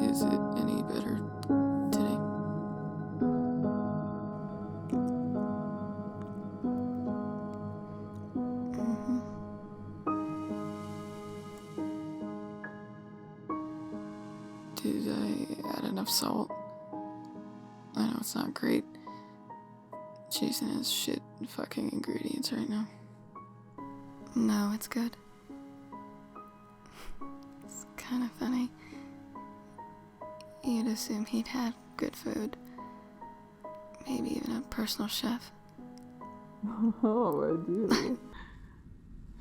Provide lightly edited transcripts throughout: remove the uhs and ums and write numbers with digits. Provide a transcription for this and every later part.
Is it any better today? Did I add enough salt? I know it's not great chasing his shit fucking ingredients right now. No, it's good. It's kind of funny. You'd assume he'd have good food. Maybe even a personal chef. Oh, I do.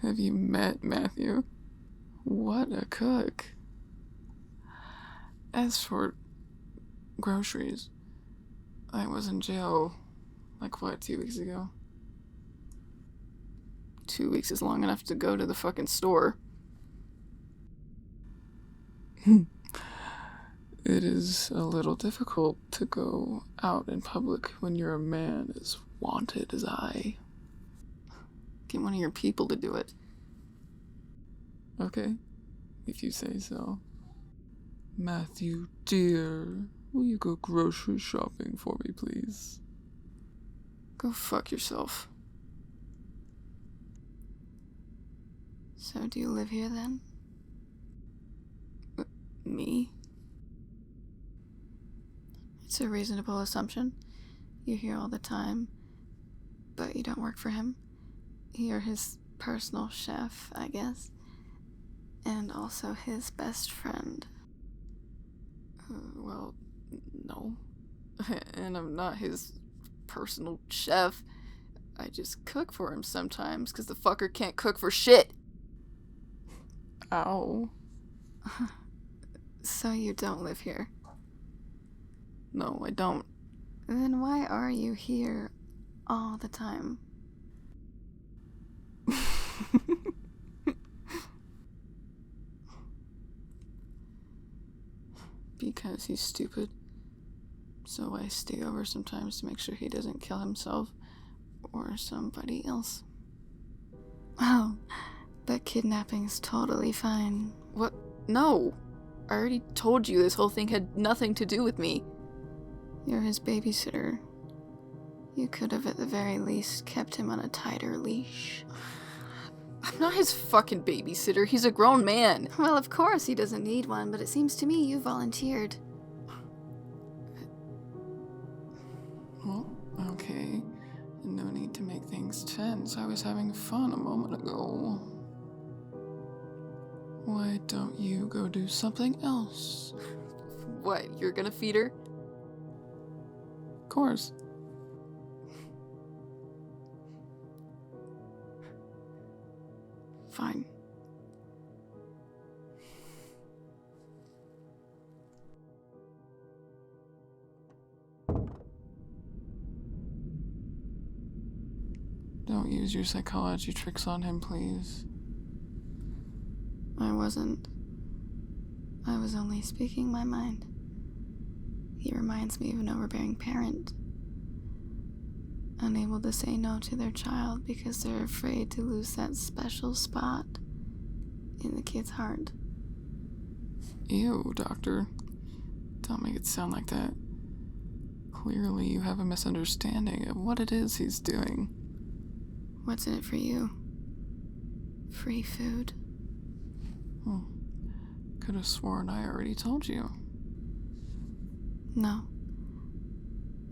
Have you met Matthew? What a cook. As for groceries, I was in jail, 2 weeks ago? 2 weeks is long enough to go to the fucking store. It is a little difficult to go out in public when you're a man as wanted as I. Get one of your people to do it. Okay, if you say so. Matthew, dear, will you go grocery shopping for me, please? Go fuck yourself. So do you live here then? Me? It's a reasonable assumption. You're here all the time, but you don't work for him. You're his personal chef, I guess. And also his best friend. Well, no. And I'm not his personal chef. I just cook for him sometimes, because the fucker can't cook for shit. Ow. So you don't live here? No, I don't. Then why are you here all the time? Because he's stupid. So I stay over sometimes to make sure he doesn't kill himself or somebody else. Oh, but kidnapping's totally fine. What? No! I already told you this whole thing had nothing to do with me. You're his babysitter. You could have at the very least kept him on a tighter leash. I'm not his fucking babysitter. He's a grown man. Well, of course he doesn't need one, but it seems to me you volunteered. Well, okay. No need to make things tense. I was having fun a moment ago. Why don't you go do something else? What, you're gonna feed her? Of course. Fine. Don't use your psychology tricks on him, please. I wasn't. I was only speaking my mind. He reminds me of an overbearing parent. Unable to say no to their child because they're afraid to lose that special spot in the kid's heart. Ew, doctor. Don't make it sound like that. Clearly you have a misunderstanding of what it is he's doing. What's in it for you? Free food? Could have sworn I already told you. No.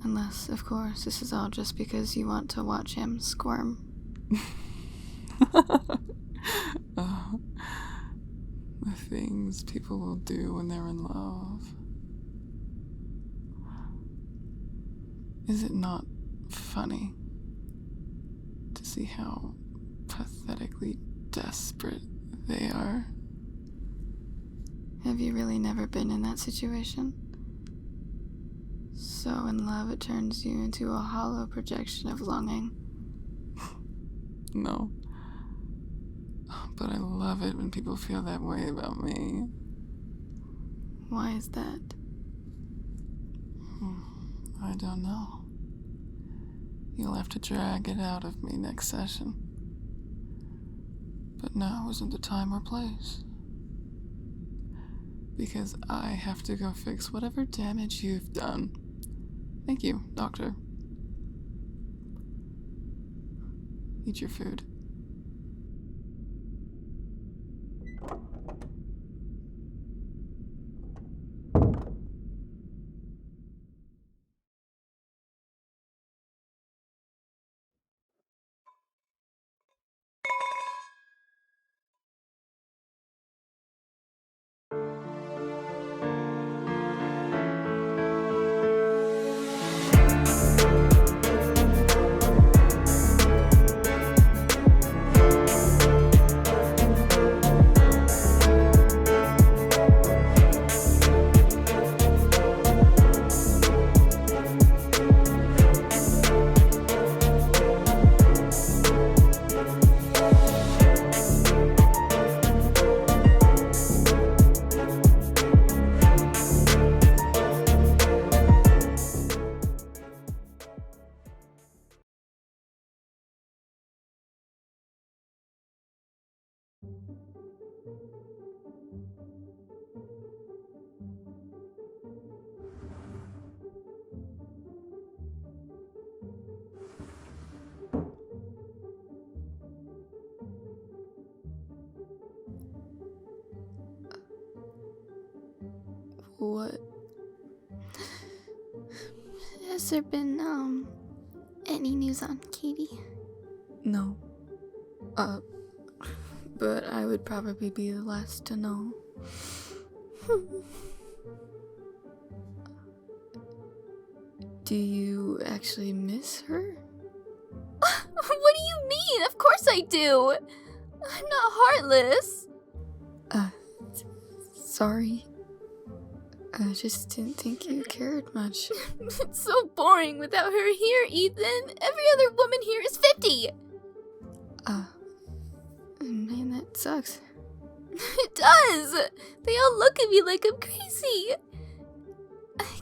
Unless, of course, this is all just because you want to watch him squirm. Oh, the things people will do when they're in love. Is it not funny to see how pathetically desperate they are? Have you really never been in that situation? So in love it turns you into a hollow projection of longing. No. But I love it when people feel that way about me. Why is that? I don't know. You'll have to drag it out of me next session. But now isn't the time or place. because I have to go fix whatever damage you've done. Thank you, doctor. Eat your food. What? Has there been, any news on Katie? No. But I would probably be the last to know. Do you actually miss her? What do you mean? Of course I do! I'm not heartless! Sorry. I just didn't think you cared much. It's so boring without her here, Ethan. Every other woman here is 50! Man, that sucks. It does! They all look at me like I'm crazy.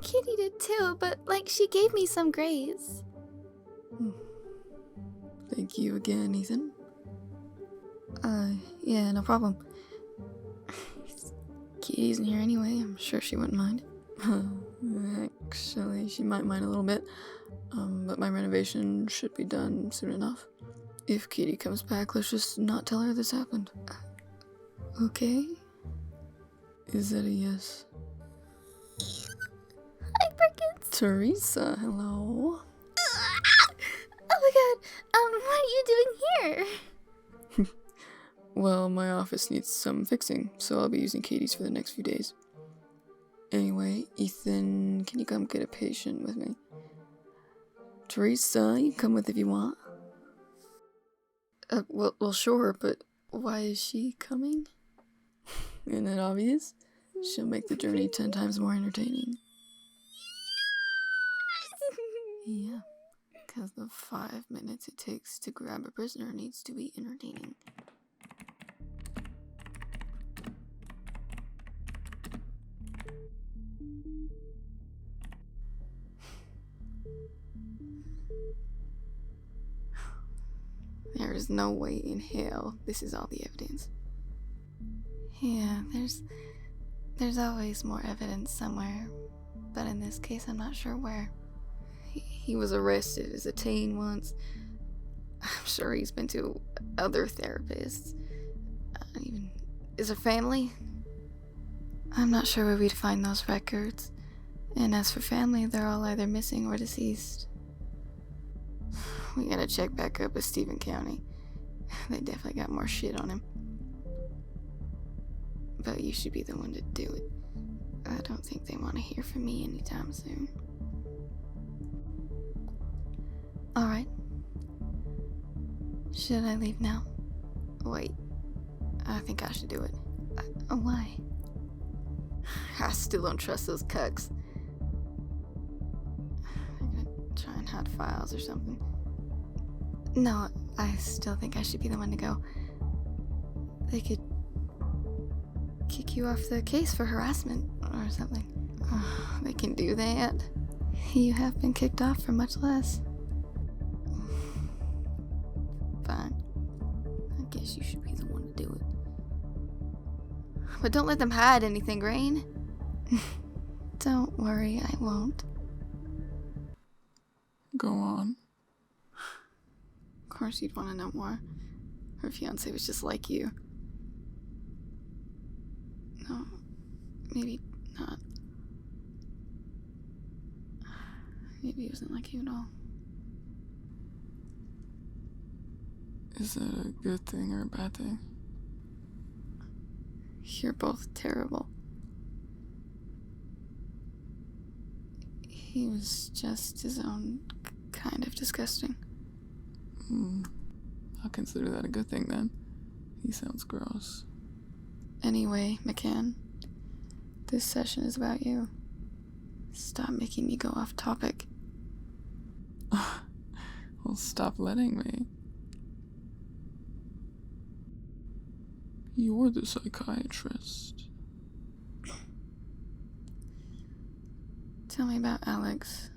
Katie did too, but, she gave me some grace. Thank you again, Ethan. Yeah, no problem. Katie isn't here anyway, I'm sure she wouldn't mind. Actually, she might mind a little bit, but my renovation should be done soon enough. If Katie comes back, let's just not tell her this happened. Okay? Is that a yes? Hi, Perkins. Theresa, hello. Oh my god, what are you doing here? Well, my office needs some fixing, so I'll be using Katie's for the next few days. Anyway, Ethan, can you come get a patient with me? Theresa, you can come with if you want. Well, sure, but why is she coming? Isn't it obvious? She'll make the journey 10 times more entertaining. Yeah, because the 5 minutes it takes to grab a prisoner needs to be entertaining. There is no way in hell this is all the evidence. Yeah, there's always more evidence somewhere, but in this case I'm not sure where. He was arrested as a teen once. I'm sure he's been to other therapists. Even is a family? I'm not sure where we'd find those records. And as for family, they're all either missing or deceased. We gotta check back up with Stephen County. They definitely got more shit on him. But you should be the one to do it. I don't think they want to hear from me anytime soon. Alright. Should I leave now? Wait. I think I should do it. Why? I still don't trust those cucks. They're gonna try and hide files or something. No, I still think I should be the one to go. They could kick you off the case for harassment or something. They can do that? You have been kicked off for much less. Fine. I guess you should be the one to do it. But don't let them hide anything, Rain. Don't worry, I won't. Go on. Of course you'd want to know more. Her fiancé was just like you. No, maybe not. Maybe he wasn't like you at all. Is that a good thing or a bad thing? You're both terrible. He was just his own kind of disgusting. I'll consider that a good thing then. He sounds gross. Anyway, McCann, this session is about you. Stop making me go off topic. Well, stop letting me. You're the psychiatrist. Tell me about Alex.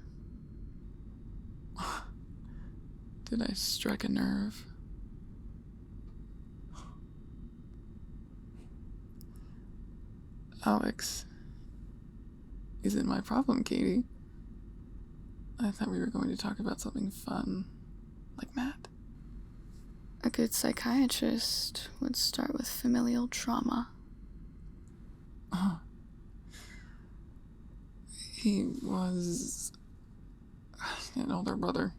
Did I strike a nerve? Alex isn't my problem, Katie. I thought we were going to talk about something fun, like Matt. A good psychiatrist would start with familial trauma. He was an older brother.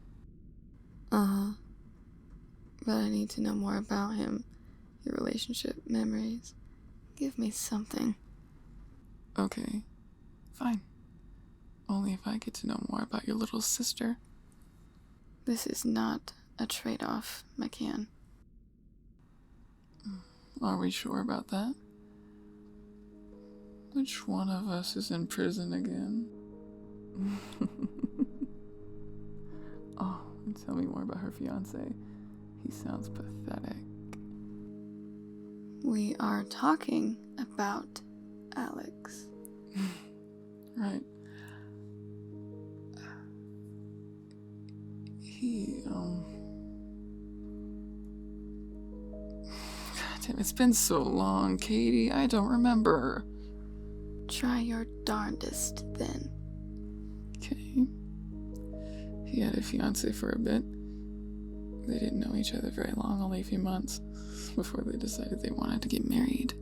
But I need to know more about him, your relationship, memories. Give me something. Okay, fine. Only if I get to know more about your little sister. This is not a trade-off, McCann. Are we sure about that? Which one of us is in prison again? Oh, and tell me more about her fiancé. He sounds pathetic. We are talking about Alex. Right. He, God damn, it's been so long, Katie. I don't remember. Try your darndest, then. Okay. He had a fiancé for a bit. They didn't know each other very long, only a few months, before they decided they wanted to get married.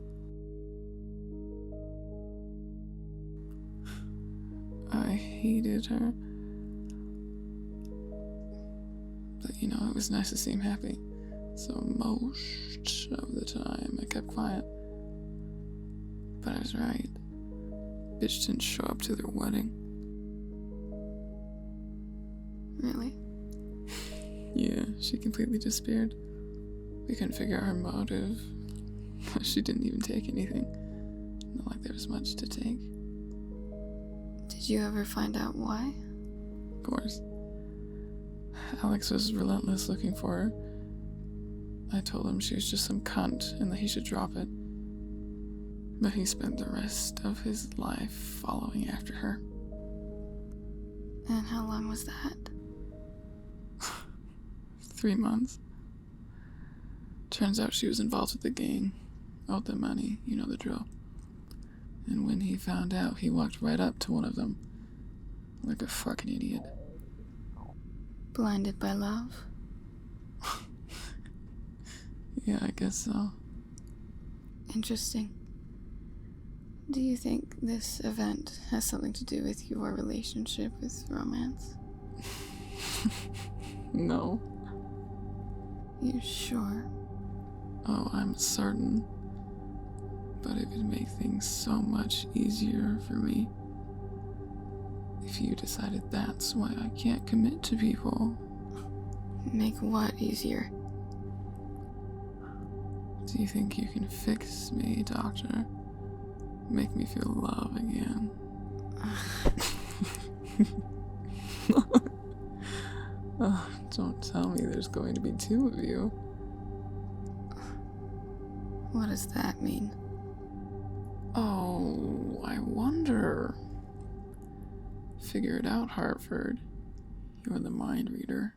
I hated her. But, you know, it was nice to see him happy. So most of the time, I kept quiet. But I was right. Bitch didn't show up to their wedding. Really? Yeah, she completely disappeared. We couldn't figure out her motive. She didn't even take anything. Not like there was much to take. Did you ever find out why? Of course. Alex was relentless looking for her. I told him she was just some cunt and that he should drop it. But he spent the rest of his life following after her. And how long was that? 3 months. Turns out she was involved with the gang. Owed them money, you know the drill. And when he found out, he walked right up to one of them. Like a fucking idiot. Blinded by love? Yeah, I guess so. Interesting. Do you think this event has something to do with your relationship with romance? No. You sure? Oh, I'm certain. But it would make things so much easier for me if you decided that's why I can't commit to people. Make what easier? Do you think you can fix me, doctor? Make me feel love again? Oh, don't tell me there's going to be 2 of you. What does that mean? Oh, I wonder. Figure it out, Hartford. You're the mind reader.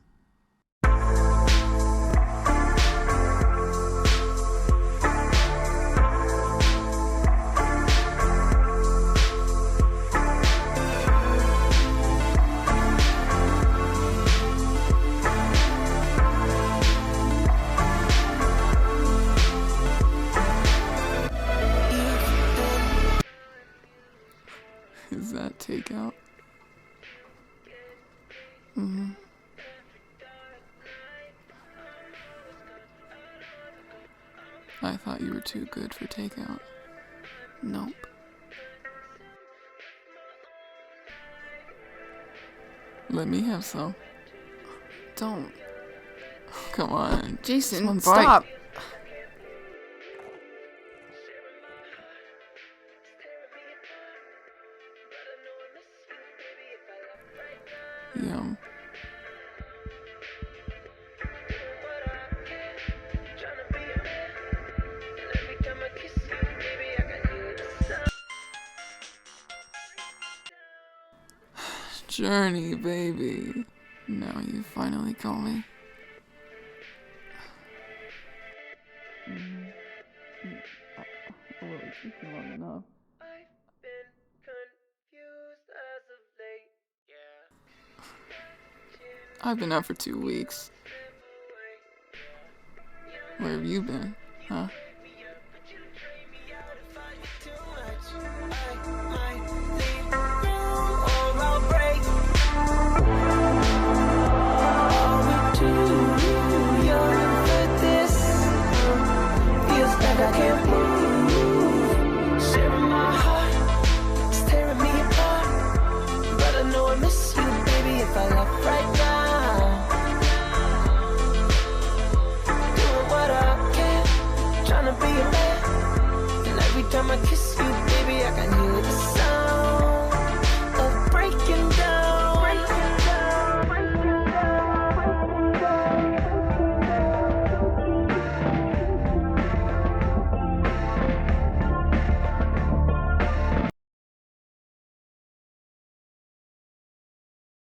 Is that takeout? Mm-hmm. I thought you were too good for takeout. Nope. Let me have some. Don't. Come on. Jason, Just one bite. stop. Yum. Journey, baby. Now you finally call me. Well, it took you long enough. I've been out for 2 weeks. Where have you been, huh?